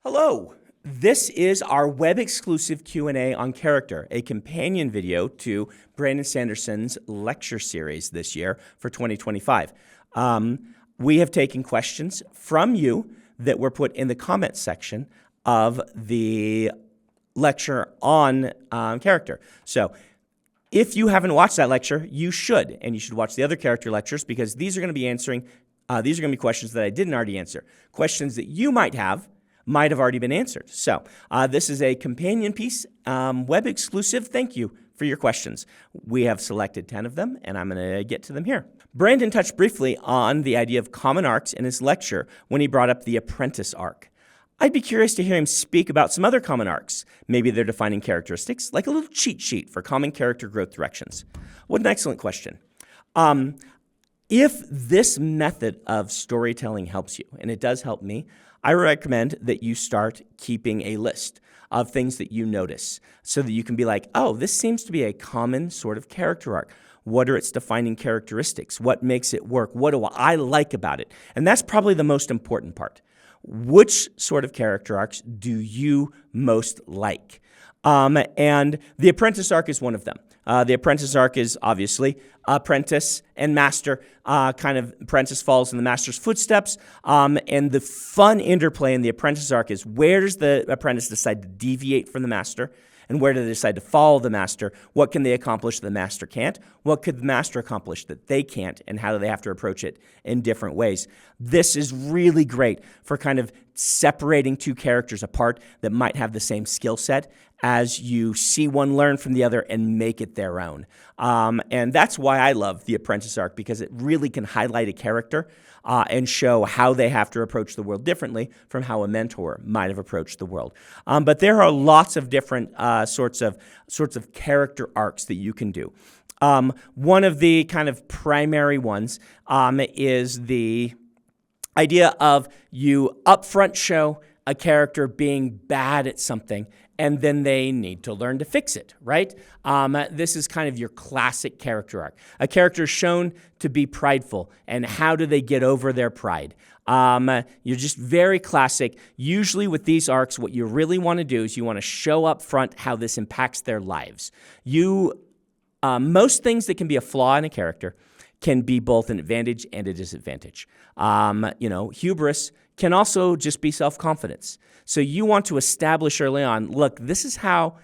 Hello. This is our web-exclusive Q&A on character, a companion video to Brandon Sanderson's lecture series this year for 2025. We have taken questions from you that were put in the comments section of the lecture on character. So if you haven't watched that lecture, you should, and you should watch the other character lectures because these are going to be questions that I didn't already answer, questions that you might have already been answered. So this is a companion piece, web exclusive. Thank you for your questions. We have selected 10 of them, and I'm going to get to them here. Brandon touched briefly on the idea of common arcs in his lecture when he brought up the apprentice arc. I'd be curious to hear him speak about some other common arcs, maybe their defining characteristics, like a little cheat sheet for common character growth directions. What an excellent question. If this method of storytelling helps you, and it does help me, I recommend that you start keeping a list of things that you notice so that you can be like, oh, this seems to be a common sort of character arc. What are its defining characteristics? What makes it work? What do I like about it? And that's probably the most important part. Which sort of character arcs do you most like? And the apprentice arc is one of them. The apprentice arc is obviously apprentice and master, kind of apprentice follows in the master's footsteps. And the fun interplay in the apprentice arc is where does the apprentice decide to deviate from the master? And where do they decide to follow the master? What can they accomplish that the master can't? What could the master accomplish that they can't? And how do they have to approach it in different ways? This is really great for kind of separating two characters apart that might have the same skill set as you see one learn from the other and make it their own. And that's why I love the apprentice arc, because it really can highlight a character and show how they have to approach the world differently from how a mentor might have approached the world. But there are lots of different sorts of character arcs that you can do. One of the kind of primary ones is the idea of you upfront show a character being bad at something, and then they need to learn to fix it, right? This is kind of your classic character arc. A character is shown to be prideful, and how do they get over their pride? You're just very classic. Usually with these arcs, what you really want to do is you want to show up front how this impacts their lives. Most things that can be a flaw in a character can be both an advantage and a disadvantage. Hubris can also just be self-confidence. So you want to establish early on, look, this is how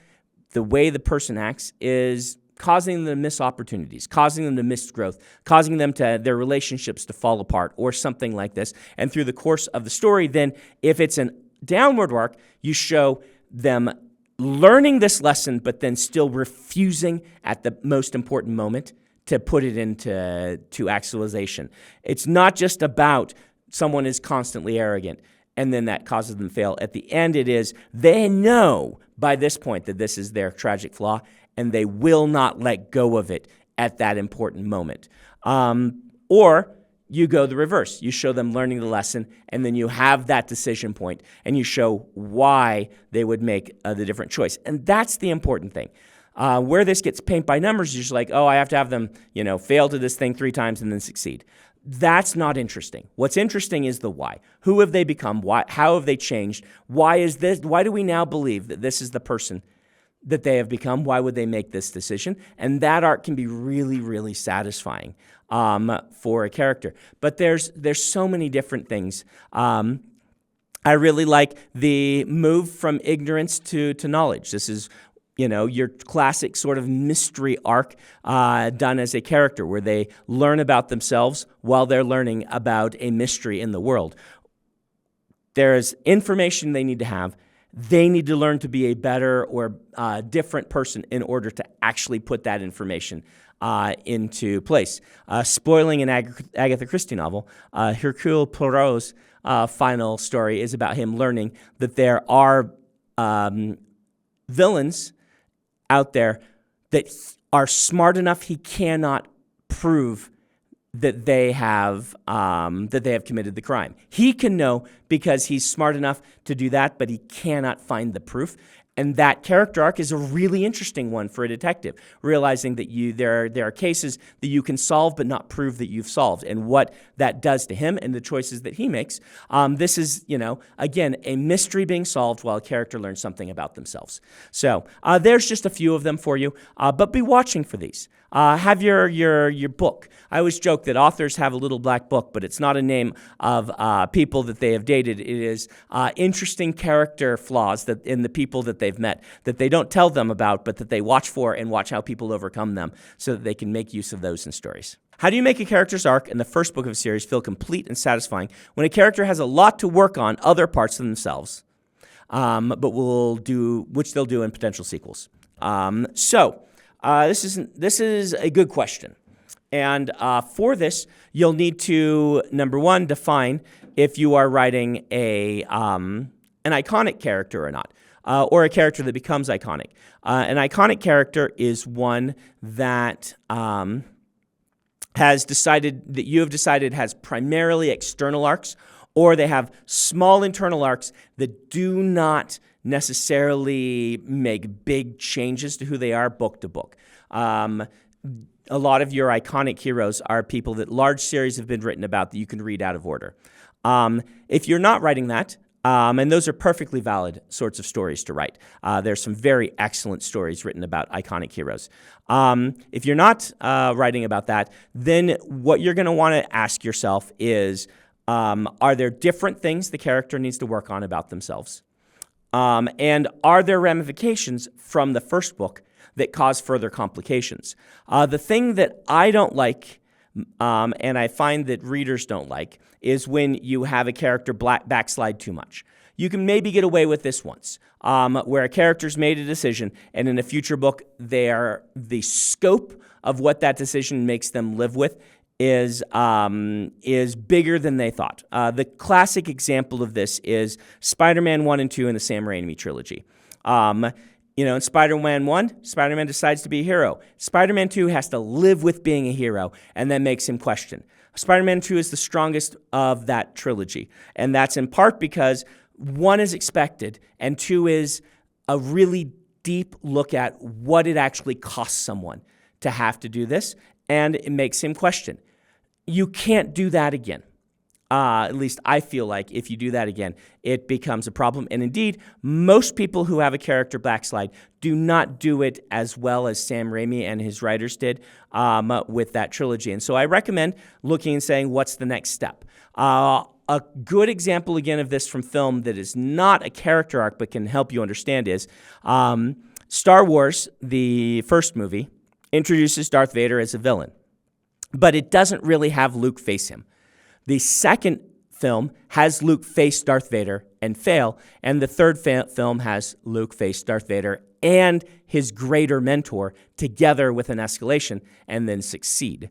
the way the person acts is causing them to miss opportunities, causing them to miss growth, causing them to their relationships to fall apart or something like this. And through the course of the story, then if it's an downward arc, you show them learning this lesson, but then still refusing at the most important moment to put it into actualization. It's not just about someone is constantly arrogant and then that causes them to fail. At the end, it is they know by this point that this is their tragic flaw and they will not let go of it at that important moment. Or you go the reverse. You show them learning the lesson, and then you have that decision point, and you show why they would make the different choice. And that's the important thing. Where this gets paint by numbers, you're just like, oh, I have to have them, fail to this thing 3 times and then succeed. That's not interesting. What's interesting is the why. Who have they become? Why? How have they changed? Why is this? Why do we now believe that this is the person that they have become? Why would they make this decision? And that arc can be really, really satisfying for a character. But there's so many different things. I really like the move from ignorance to knowledge. This is your classic sort of mystery arc done as a character where they learn about themselves while they're learning about a mystery in the world. There's information they need to have. They need to learn to be a better or different person in order to actually put that information into place. Spoiling an Agatha Christie novel, Hercule Poirot's final story is about him learning that there are villains out there that are smart enough he cannot prove that they have committed the crime. He can know because he's smart enough to do that, but he cannot find the proof. And that character arc is a really interesting one for a detective, realizing that there are cases that you can solve but not prove that you've solved, and what that does to him and the choices that he makes. This is, again, a mystery being solved while a character learns something about themselves. So there's just a few of them for you, but be watching for these. Have your book. I always joke that authors have a little black book, but it's not a name of people that they have dated. It is interesting character flaws in the people that they've met that they don't tell them about, but that they watch for and watch how people overcome them so that they can make use of those in stories. How do you make a character's arc in the first book of a series feel complete and satisfying when a character has a lot to work on other parts of themselves, which they'll do in potential sequels? This is a good question. And for this, you'll need to, number one, define if you are writing an iconic character or not, or a character that becomes iconic. An iconic character is one that you have decided has primarily external arcs, or they have small internal arcs that do not necessarily make big changes to who they are book to book. A lot of your iconic heroes are people that large series have been written about that you can read out of order. If you're not writing that, and those are perfectly valid sorts of stories to write. There's some very excellent stories written about iconic heroes. If you're not writing about that, then what you're going to want to ask yourself is, are there different things the character needs to work on about themselves? And are there ramifications from the first book that cause further complications? The thing that I don't like, and I find that readers don't like, is when you have a character backslide too much. You can maybe get away with this once, where a character's made a decision, and in a future book, the scope of what that decision makes them live with is bigger than they thought. The classic example of this is Spider-Man 1 and 2 in the Sam Raimi trilogy. In Spider-Man 1, Spider-Man decides to be a hero. Spider-Man 2 has to live with being a hero, and that makes him question. Spider-Man 2 is the strongest of that trilogy, and that's in part because 1 is expected, and 2 is a really deep look at what it actually costs someone to have to do this, and it makes him question. You can't do that again. At least I feel like if you do that again, it becomes a problem. And indeed, most people who have a character backslide do not do it as well as Sam Raimi and his writers did with that trilogy. And so I recommend looking and saying, what's the next step? A good example, again, of this from film that is not a character arc but can help you understand is Star Wars, the first movie, introduces Darth Vader as a villain. But it doesn't really have Luke face him. The second film has Luke face Darth Vader and fail, and the third film has Luke face Darth Vader and his greater mentor together with an escalation and then succeed.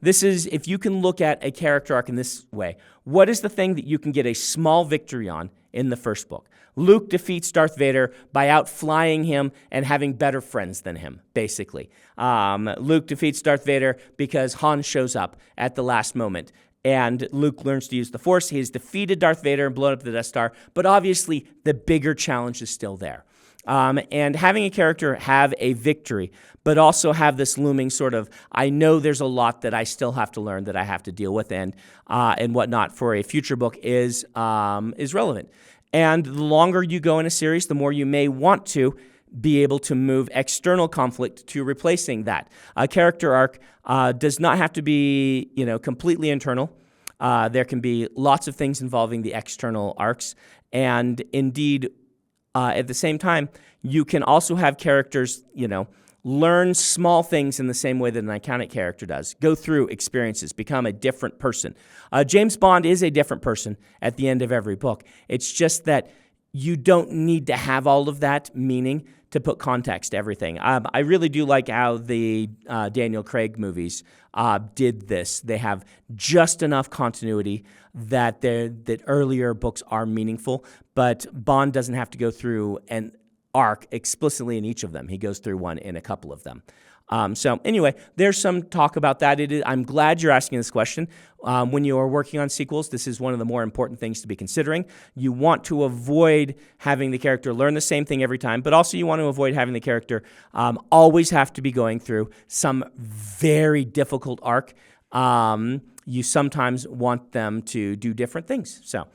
This is, if you can look at a character arc in this way, what is the thing that you can get a small victory on in the first book? Luke defeats Darth Vader by outflying him and having better friends than him, basically. Luke defeats Darth Vader because Han shows up at the last moment. And Luke learns to use the Force. He has defeated Darth Vader and blown up the Death Star. But obviously, the bigger challenge is still there. And having a character have a victory, but also have this looming sort of, I know there's a lot that I still have to learn, that I have to deal with, and whatnot for a future book is relevant. And the longer you go in a series, the more you may want to be able to move external conflict to replacing that. A character arc does not have to be, completely internal. There can be lots of things involving the external arcs, and indeed, at the same time, you can also have characters, learn small things in the same way that an iconic character does. Go through experiences, become a different person. James Bond is a different person at the end of every book. It's just that you don't need to have all of that meaning to put context to everything. I really do like how the Daniel Craig movies did this. They have just enough continuity that earlier books are meaningful, but Bond doesn't have to go through an arc explicitly in each of them. He goes through one in a couple of them. So anyway, there's some talk about that. I'm glad you're asking this question. When you are working on sequels, this is one of the more important things to be considering. You want to avoid having the character learn the same thing every time, but also you want to avoid having the character always have to be going through some very difficult arc. You sometimes want them to do different things. So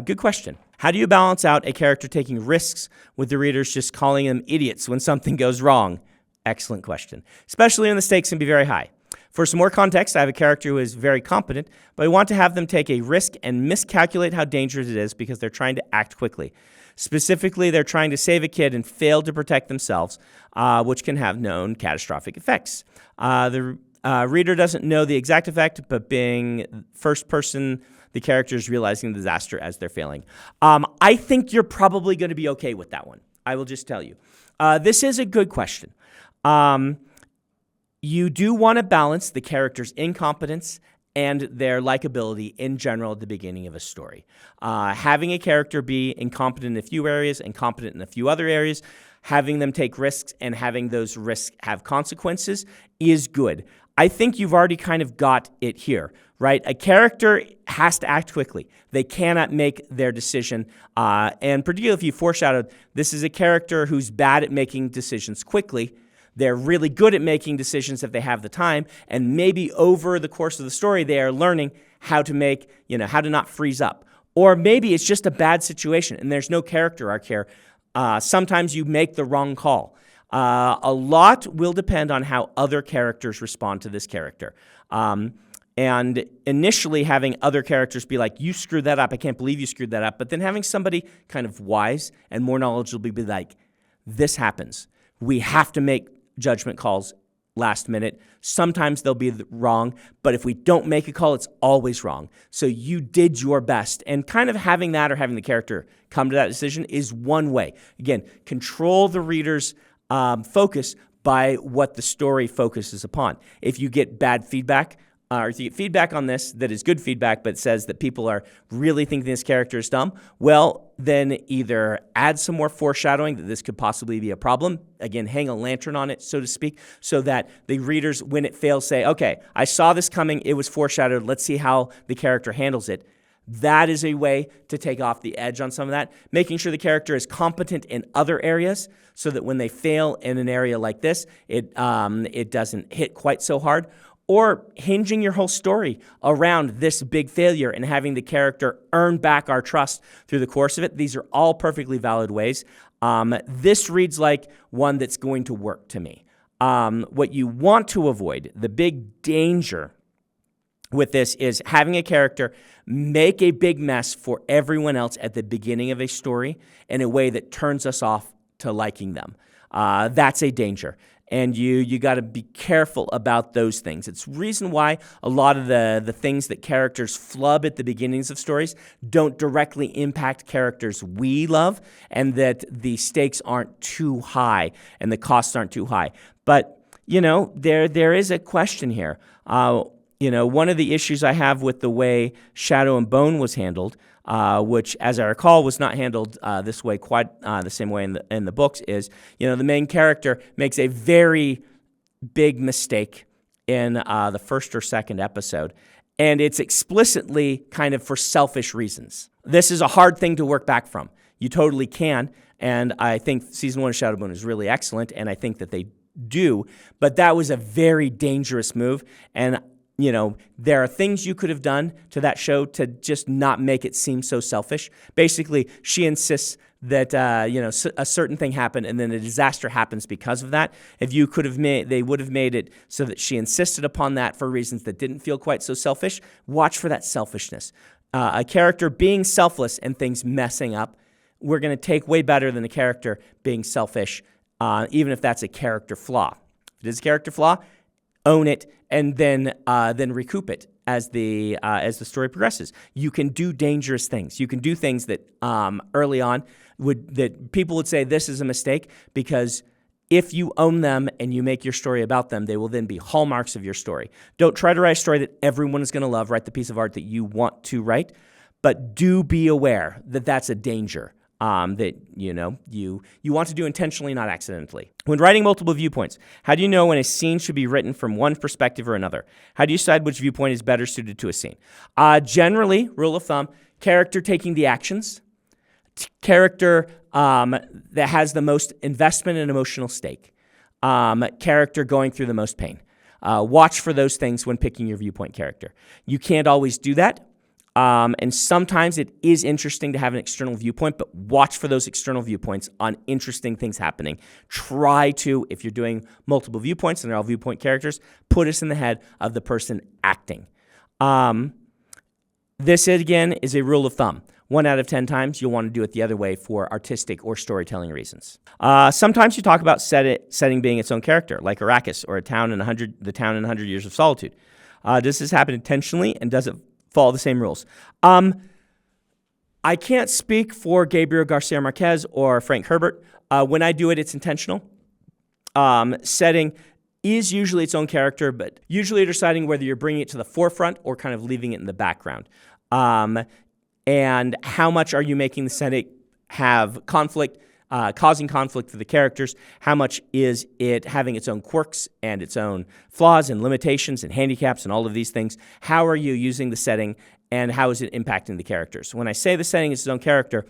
good question. How do you balance out a character taking risks with the readers just calling them idiots when something goes wrong? Excellent question, especially when the stakes can be very high. For some more context, I have a character who is very competent, but I want to have them take a risk and miscalculate how dangerous it is because they're trying to act quickly. Specifically, they're trying to save a kid and fail to protect themselves, which can have known catastrophic effects. The reader doesn't know the exact effect, but being first person, the character is realizing the disaster as they're failing. I think you're probably going to be okay with that one. I will just tell you. This is a good question. You do want to balance the character's incompetence and their likability in general at the beginning of a story. Having a character be incompetent in a few areas and competent in a few other areas, having them take risks and having those risks have consequences is good. I think you've already kind of got it here, right? A character has to act quickly. They cannot make their decision. And particularly if you foreshadowed, this is a character who's bad at making decisions quickly. They're really good at making decisions if they have the time, and maybe over the course of the story, they are learning how to how to not freeze up. Or maybe it's just a bad situation, and there's no character arc here. Sometimes you make the wrong call. A lot will depend on how other characters respond to this character. And initially having other characters be like, you screwed that up, I can't believe you screwed that up, but then having somebody kind of wise and more knowledgeable be like, this happens. We have to make judgment calls last minute. Sometimes they'll be wrong, but if we don't make a call, it's always wrong. So you did your best. And kind of having that or having the character come to that decision is one way. Again, control the reader's focus by what the story focuses upon. If you get bad feedback, or if you get feedback on this that is good feedback but says that people are really thinking this character is dumb, well, then either add some more foreshadowing that this could possibly be a problem. Again, hang a lantern on it, so to speak, so that the readers, when it fails, say, okay, I saw this coming, it was foreshadowed, let's see how the character handles it. That is a way to take off the edge on some of that, making sure the character is competent in other areas so that when they fail in an area like this, it doesn't hit quite so hard. Or hinging your whole story around this big failure and having the character earn back our trust through the course of it. These are all perfectly valid ways. This reads like one that's going to work to me. What you want to avoid, the big danger with this, is having a character make a big mess for everyone else at the beginning of a story in a way that turns us off to liking them. That's a danger. And you got to be careful about those things. It's reason why a lot of the things that characters flub at the beginnings of stories don't directly impact characters we love, and that the stakes aren't too high and the costs aren't too high. But, there is a question here. One of the issues I have with the way Shadow and Bone was handled, which, as I recall, was not handled this way quite the same way in the books, is, the main character makes a very big mistake in the first or second episode, and it's explicitly kind of for selfish reasons. This is a hard thing to work back from. You totally can, and I think Season 1 of Shadow and Bone is really excellent, and I think that they do, but that was a very dangerous move, and there are things you could have done to that show to just not make it seem so selfish. Basically, she insists that a certain thing happened, and then a disaster happens because of that. If you could have they would have made it so that she insisted upon that for reasons that didn't feel quite so selfish. Watch for that selfishness. A character being selfless and things messing up, we're going to take way better than a character being selfish, even if that's a character flaw. If it is a character flaw, own it, and then recoup it as the story progresses. You can do dangerous things. You can do things that early on that people would say this is a mistake, because if you own them and you make your story about them, they will then be hallmarks of your story. Don't try to write a story that everyone is going to love. Write the piece of art that you want to write, but do be aware that that's a danger. that you want to do intentionally, not accidentally. When writing multiple viewpoints, how do you know when a scene should be written from one perspective or another? How do you decide which viewpoint is better suited to a scene? Generally, rule of thumb, character taking the actions, character that has the most investment and emotional stake, character going through the most pain. Watch for those things when picking your viewpoint character. You can't always do that. And sometimes it is interesting to have an external viewpoint, but watch for those external viewpoints on interesting things happening. Try to, if you're doing multiple viewpoints and they're all viewpoint characters, put us in the head of the person acting. This, again, is a rule of thumb. 1 out of 10 times, you'll want to do it the other way for artistic or storytelling reasons. Sometimes you talk about setting being its own character, like Arrakis or the town in 100 Years of Solitude. Does this happen intentionally, and does it follow the same rules? I can't speak for Gabriel Garcia Marquez or Frank Herbert. When I do it, it's intentional. Setting is usually its own character, but usually you're deciding whether you're bringing it to the forefront or kind of leaving it in the background. And how much are you making the setting have conflict, causing conflict for the characters? How much is it having its own quirks and its own flaws and limitations and handicaps and all of these things? How are you using the setting, and how is it impacting the characters? When I say the setting is its own character,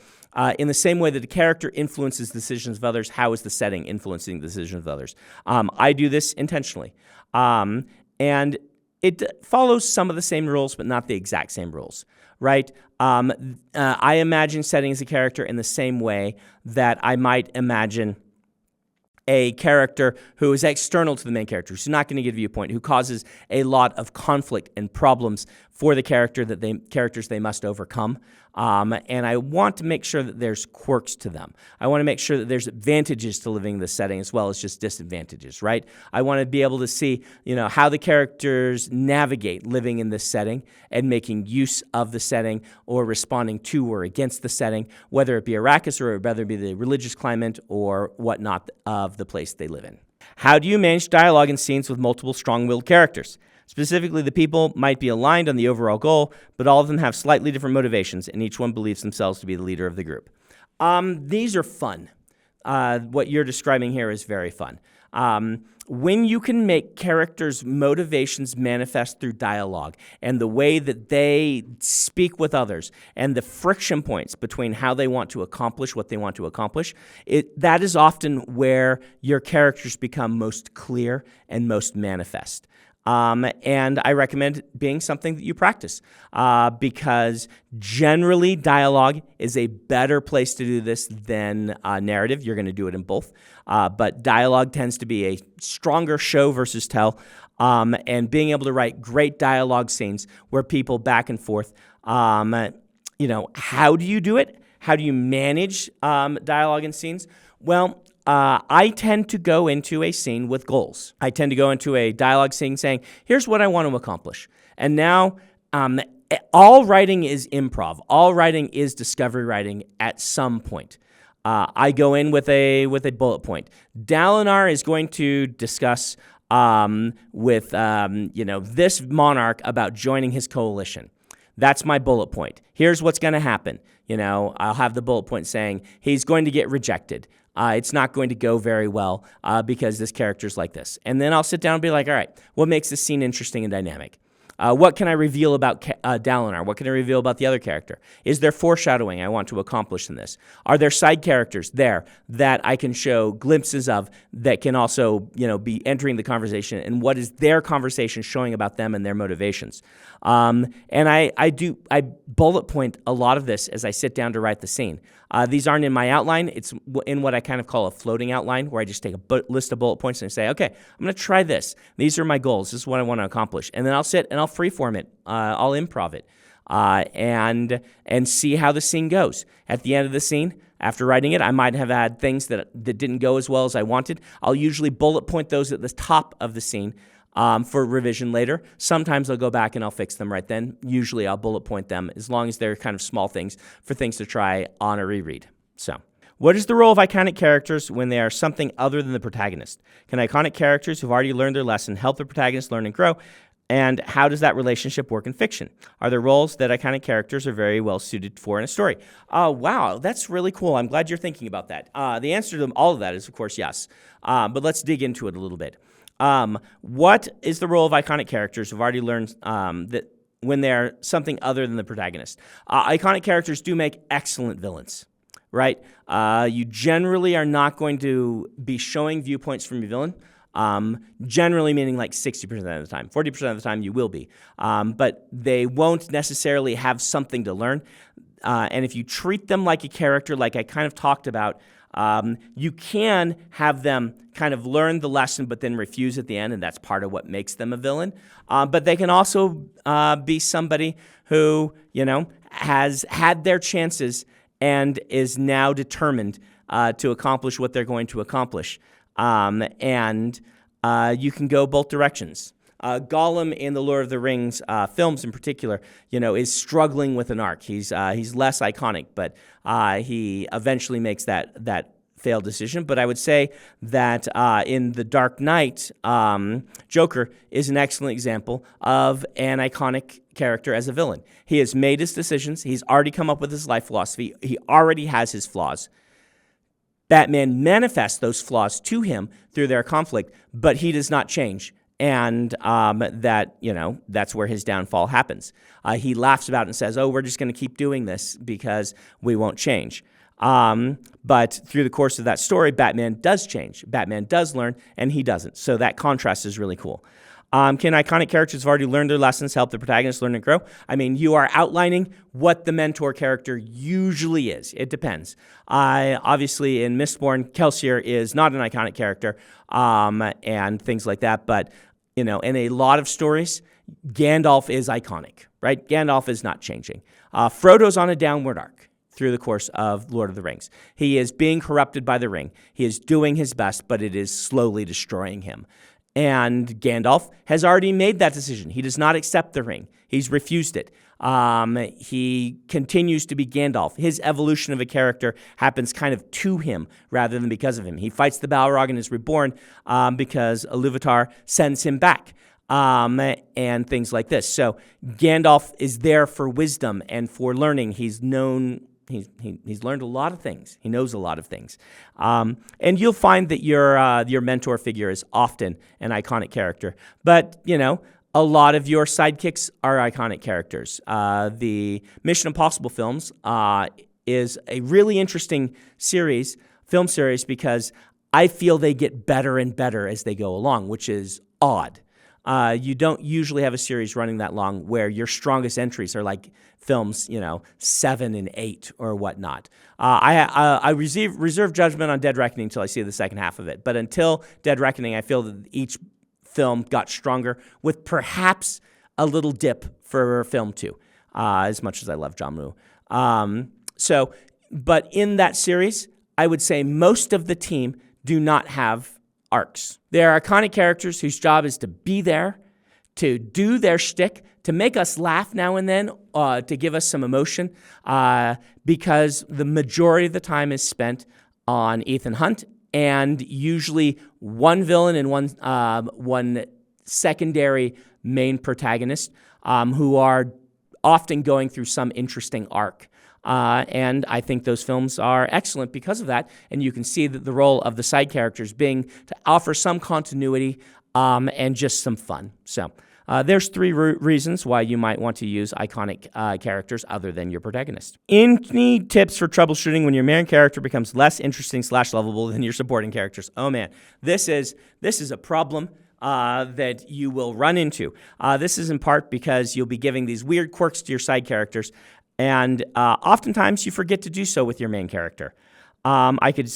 in the same way that the character influences the decisions of others, how is the setting influencing the decisions of others? I do this intentionally. And it follows some of the same rules, but not the exact same rules, right? I imagine setting as a character in the same way that I might imagine a character who is external to the main character, who's not going to give a viewpoint, who causes a lot of conflict and problems for the characters they must overcome. And I want to make sure that there's quirks to them. I want to make sure that there's advantages to living in this setting as well as just disadvantages, right? I want to be able to see, how the characters navigate living in this setting and making use of the setting or responding to or against the setting, whether it be Arrakis or whether it be the religious climate or whatnot of the place they live in. How do you manage dialogue in scenes with multiple strong-willed characters? Specifically, the people might be aligned on the overall goal, but all of them have slightly different motivations, and each one believes themselves to be the leader of the group. These are fun. What you're describing here is very fun. When you can make characters' motivations manifest through dialogue and the way that they speak with others and the friction points between how they want to accomplish what they want to accomplish, that is often where your characters become most clear and most manifest. And I recommend being something that you practice because generally dialogue is a better place to do this than narrative. You're going to do it in both. But dialogue tends to be a stronger show versus tell. And being able to write great dialogue scenes where people back and forth, how do you do it? How do you manage dialogue in scenes? Well, I tend to go into a scene with goals. I tend to go into a dialogue scene saying, here's what I want to accomplish. And now all writing is improv. All writing is discovery writing at some point. I go in with a bullet point. Dalinar is going to discuss with this monarch about joining his coalition. That's my bullet point. Here's what's going to happen. I'll have the bullet point saying he's going to get rejected. It's not going to go very well because this character's like this. And then I'll sit down and be like, all right, what makes this scene interesting and dynamic? What can I reveal about Dalinar? What can I reveal about the other character? Is there foreshadowing I want to accomplish in this? Are there side characters there that I can show glimpses of that can also, be entering the conversation? And what is their conversation showing about them and their motivations? And I bullet point a lot of this as I sit down to write the scene. These aren't in my outline. It's in what I kind of call a floating outline, where I just take a list of bullet points and say, okay, I'm going to try this. These are my goals. This is what I want to accomplish. And then I'll sit and I'll freeform it. I'll improv it and see how the scene goes. At the end of the scene, after writing it, I might have had things that didn't go as well as I wanted. I'll usually bullet point those at the top of the scene for revision later. Sometimes I'll go back and I'll fix them right then. Usually I'll bullet point them as long as they're kind of small things for things to try on a reread. So, what is the role of iconic characters when they are something other than the protagonist? Can iconic characters who've already learned their lesson help the protagonist learn and grow? And how does that relationship work in fiction? Are there roles that iconic characters are very well suited for in a story? Wow, that's really cool. I'm glad you're thinking about that. The answer to all of that is, of course, yes. But let's dig into it a little bit. What is the role of iconic characters? We've already learned that when they're something other than the protagonist. Iconic characters do make excellent villains, right? You generally are not going to be showing viewpoints from your villain. Generally meaning like 60% of the time. 40% of the time you will be. But they won't necessarily have something to learn. And if you treat them like a character, like I kind of talked about, you can have them kind of learn the lesson but then refuse at the end, and that's part of what makes them a villain. But they can also be somebody who, has had their chances and is now determined to accomplish what they're going to accomplish. And you can go both directions. Gollum in the Lord of the Rings films in particular, is struggling with an arc. He's less iconic, but he eventually makes that failed decision. But I would say that in The Dark Knight, Joker is an excellent example of an iconic character as a villain. He has made his decisions. He's already come up with his life philosophy. He already has his flaws. Batman manifests those flaws to him through their conflict, but he does not change. And that's where his downfall happens. He laughs about it and says, we're just going to keep doing this because we won't change. But through the course of that story, Batman does change. Batman does learn, and he doesn't. So that contrast is really cool. Can iconic characters who've already learned their lessons help the protagonist learn and grow? I mean, you are outlining what the mentor character usually is. It depends. Obviously, in Mistborn, Kelsier is not an iconic character and things like that. But, in a lot of stories, Gandalf is iconic, right? Gandalf is not changing. Frodo's on a downward arc through the course of Lord of the Rings. He is being corrupted by the ring. He is doing his best, but it is slowly destroying him. And Gandalf has already made that decision. He does not accept the ring. He's refused it. He continues to be Gandalf. His evolution of a character happens kind of to him rather than because of him. He fights the Balrog and is reborn because Iluvatar sends him back and things like this. So Gandalf is there for wisdom and for learning. He's known... He's learned a lot of things. He knows a lot of things. And you'll find that your mentor figure is often an iconic character. But, a lot of your sidekicks are iconic characters. The Mission Impossible films is a really interesting film series, because I feel they get better and better as they go along, which is odd. You don't usually have a series running that long where your strongest entries are like films, 7 and 8 or whatnot. I reserve judgment on Dead Reckoning until I see the second half of it. But until Dead Reckoning, I feel that each film got stronger, with perhaps a little dip for film 2, as much as I love John Woo. But in that series, I would say most of the team do not have arcs. They are iconic characters whose job is to be there, to do their shtick, to make us laugh now and then, to give us some emotion, because the majority of the time is spent on Ethan Hunt, and usually one villain and one secondary main protagonist who are often going through some interesting arc. And I think those films are excellent because of that. And you can see that the role of the side characters being to offer some continuity and just some fun. So there's 3 reasons why you might want to use iconic characters other than your protagonist. Any tips for troubleshooting when your main character becomes less interesting / lovable than your supporting characters? Oh man, this is a problem that you will run into. This is in part because you'll be giving these weird quirks to your side characters, and oftentimes you forget to do so with your main character. I could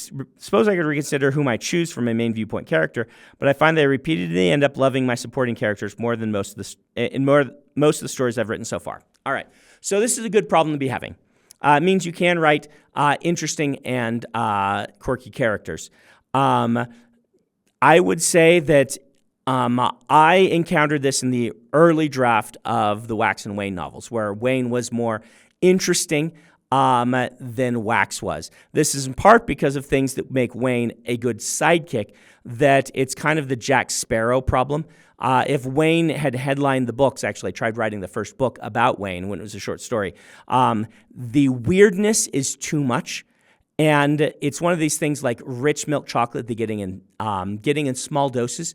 reconsider whom I choose for my main viewpoint character, but I find that I repeatedly end up loving my supporting characters more than most of the stories I've written so far. All right, so this is a good problem to be having. It means you can write interesting and quirky characters. I would say that I encountered this in the early draft of the Wax and Wayne novels, where Wayne was more interesting than Wax was. This is in part because of things that make Wayne a good sidekick, that it's kind of the Jack Sparrow problem. If Wayne had headlined the books, actually I tried writing the first book about Wayne when it was a short story, the weirdness is too much. And it's one of these things like rich milk chocolate that getting in small doses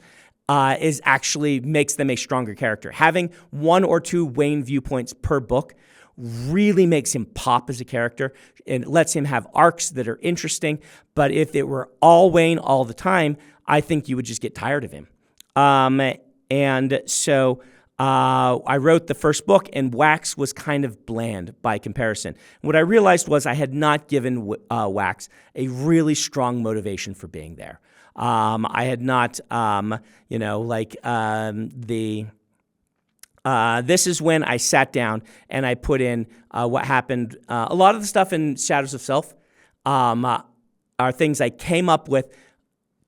is actually makes them a stronger character. Having 1 or 2 Wayne viewpoints per book really makes him pop as a character and lets him have arcs that are interesting. But if it were all Wayne all the time, I think you would just get tired of him. And so I wrote the first book, and Wax was kind of bland by comparison. What I realized was I had not given Wax a really strong motivation for being there. I had not, this is when I sat down and I put in what happened. A lot of the stuff in Shadows of Self are things I came up with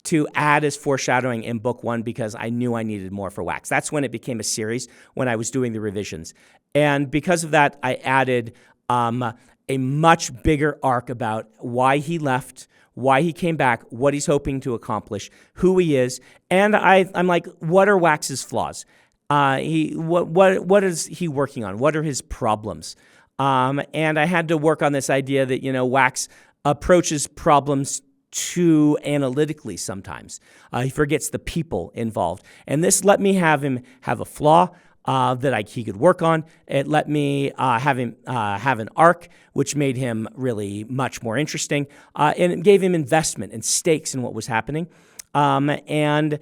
to add as foreshadowing in book 1 because I knew I needed more for Wax. That's when it became a series, when I was doing the revisions. And because of that, I added a much bigger arc about why he left, why he came back, what he's hoping to accomplish, who he is. And I'm like, what are Wax's flaws? What is he working on? What are his problems? And I had to work on this idea that, Wax approaches problems too analytically sometimes. He forgets the people involved. And this let me have him have a flaw that he could work on. It let me have him have an arc, which made him really much more interesting. And it gave him investment and stakes in what was happening. It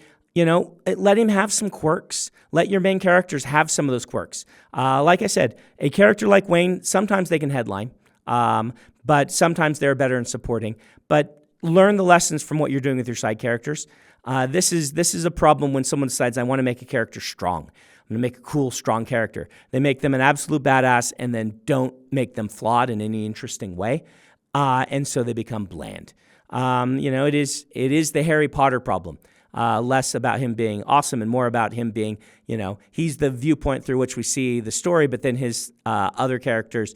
let him have some quirks. Let your main characters have some of those quirks. Like I said, a character like Wayne, sometimes they can headline, but sometimes they're better in supporting. But learn the lessons from what you're doing with your side characters. This is a problem when someone decides, I want to make a character strong. I'm going to make a cool, strong character. They make them an absolute badass and then don't make them flawed in any interesting way. And so they become bland. It is the Harry Potter problem. Less about him being awesome and more about him being, he's the viewpoint through which we see the story, but then his other characters,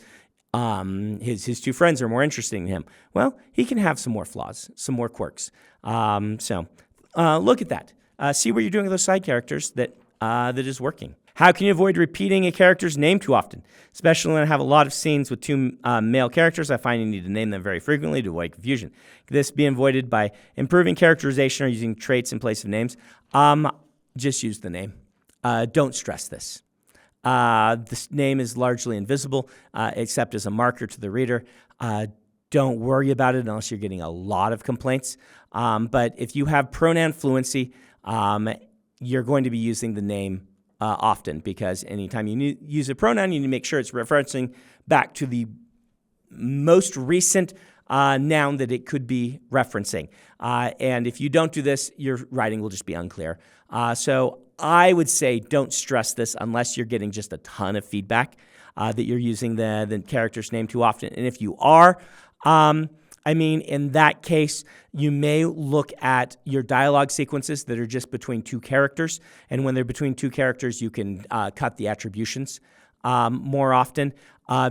his 2 friends are more interesting to him. Well, he can have some more flaws, some more quirks. So look at that. See what you're doing with those side characters that is working. How can you avoid repeating a character's name too often? Especially when I have a lot of scenes with 2 male characters, I find you need to name them very frequently to avoid confusion. Can this be avoided by improving characterization or using traits in place of names? Just use the name. Don't stress this. This name is largely invisible, except as a marker to the reader. Don't worry about it unless you're getting a lot of complaints. But if you have pronoun fluency, you're going to be using the name often, because anytime you use a pronoun, you need to make sure it's referencing back to the most recent noun that it could be referencing. And if you don't do this, your writing will just be unclear. So I would say don't stress this unless you're getting just a ton of feedback that you're using the character's name too often. And if you are, in that case, you may look at your dialogue sequences that are just between 2 characters. And when they're between 2 characters, you can cut the attributions more often.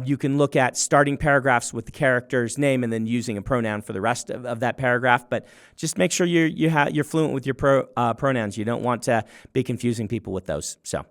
You can look at starting paragraphs with the character's name and then using a pronoun for the rest of that paragraph. But just make sure you're fluent with your pronouns. You don't want to be confusing people with those. So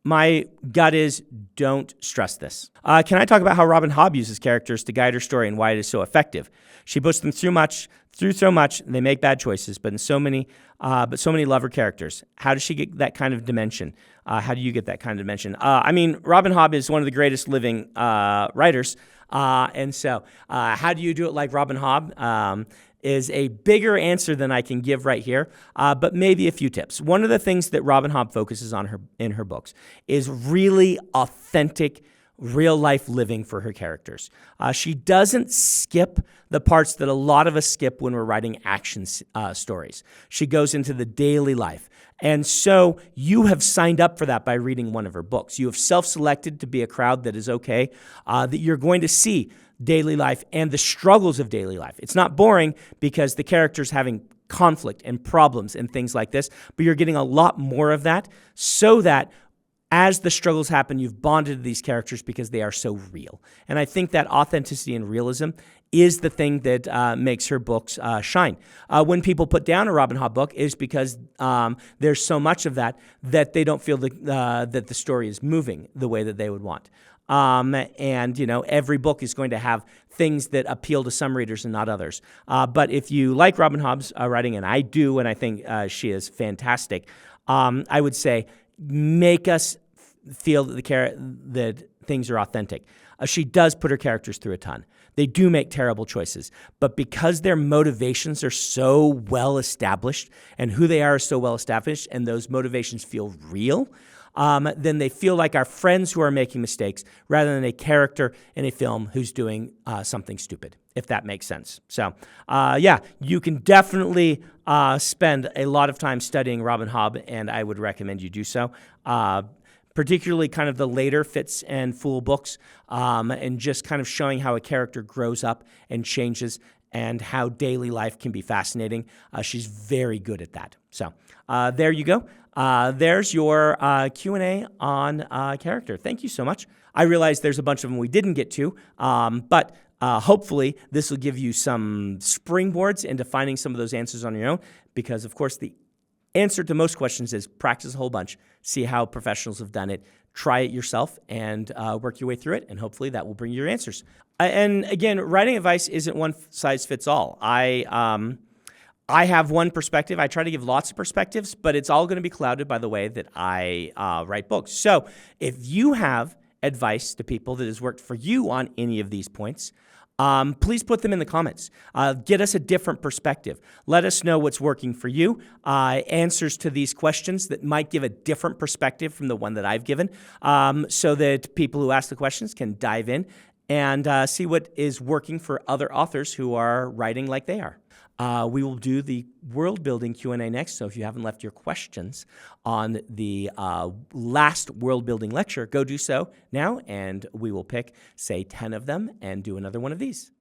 my gut is don't stress this. Can I talk about how Robin Hobb uses characters to guide her story and why it is so effective? She puts them through so much, they make bad choices, but so many love her characters. How does she get that kind of dimension? How do you get that kind of dimension? Robin Hobb is one of the greatest living writers, and so how do you do it like Robin Hobb? Is a bigger answer than I can give right here, but maybe a few tips. One of the things that Robin Hobb focuses on in her books is really authentic, real-life living for her characters. She doesn't skip the parts that a lot of us skip when we're writing action stories. She goes into the daily life. And so you have signed up for that by reading one of her books. You have self-selected to be a crowd that is okay, that you're going to see daily life and the struggles of daily life. It's not boring because the character's having conflict and problems and things like this, but you're getting a lot more of that so that as the struggles happen, you've bonded to these characters because they are so real. And I think that authenticity and realism is the thing that makes her books shine. When people put down a Robin Hobb book is because there's so much of that they don't feel that the story is moving the way that they would want. And, every book is going to have things that appeal to some readers and not others. But if you like Robin Hobb's writing, and I do, and I think she is fantastic, I would say make us feel that things are authentic. She does put her characters through a ton. They do make terrible choices, but because their motivations are so well established and who they are so well established, and those motivations feel real, then they feel like our friends who are making mistakes rather than a character in a film who's doing something stupid, if that makes sense. So, you can definitely spend a lot of time studying Robin Hobb, and I would recommend you do so. Particularly kind of the later Fitz and Fool books, and just kind of showing how a character grows up and changes and how daily life can be fascinating. She's very good at that. So there you go. There's your Q&A on character. Thank you so much. I realize there's a bunch of them we didn't get to, but hopefully this will give you some springboards into finding some of those answers on your own, because, of course, the answer to most questions is practice a whole bunch, see how professionals have done it, try it yourself, and work your way through it, and hopefully that will bring you your answers. And again, writing advice isn't one size fits all. I have one perspective. I try to give lots of perspectives, but it's all going to be clouded by the way that I write books. So if you have advice to people that has worked for you on any of these points, please put them in the comments. Get us a different perspective. Let us know what's working for you, answers to these questions that might give a different perspective from the one that I've given, so that people who ask the questions can dive in and see what is working for other authors who are writing like they are. We will do the world building Q&A next, so if you haven't left your questions on the last world building lecture, go do so now, and we will pick, say, 10 of them and do another one of these.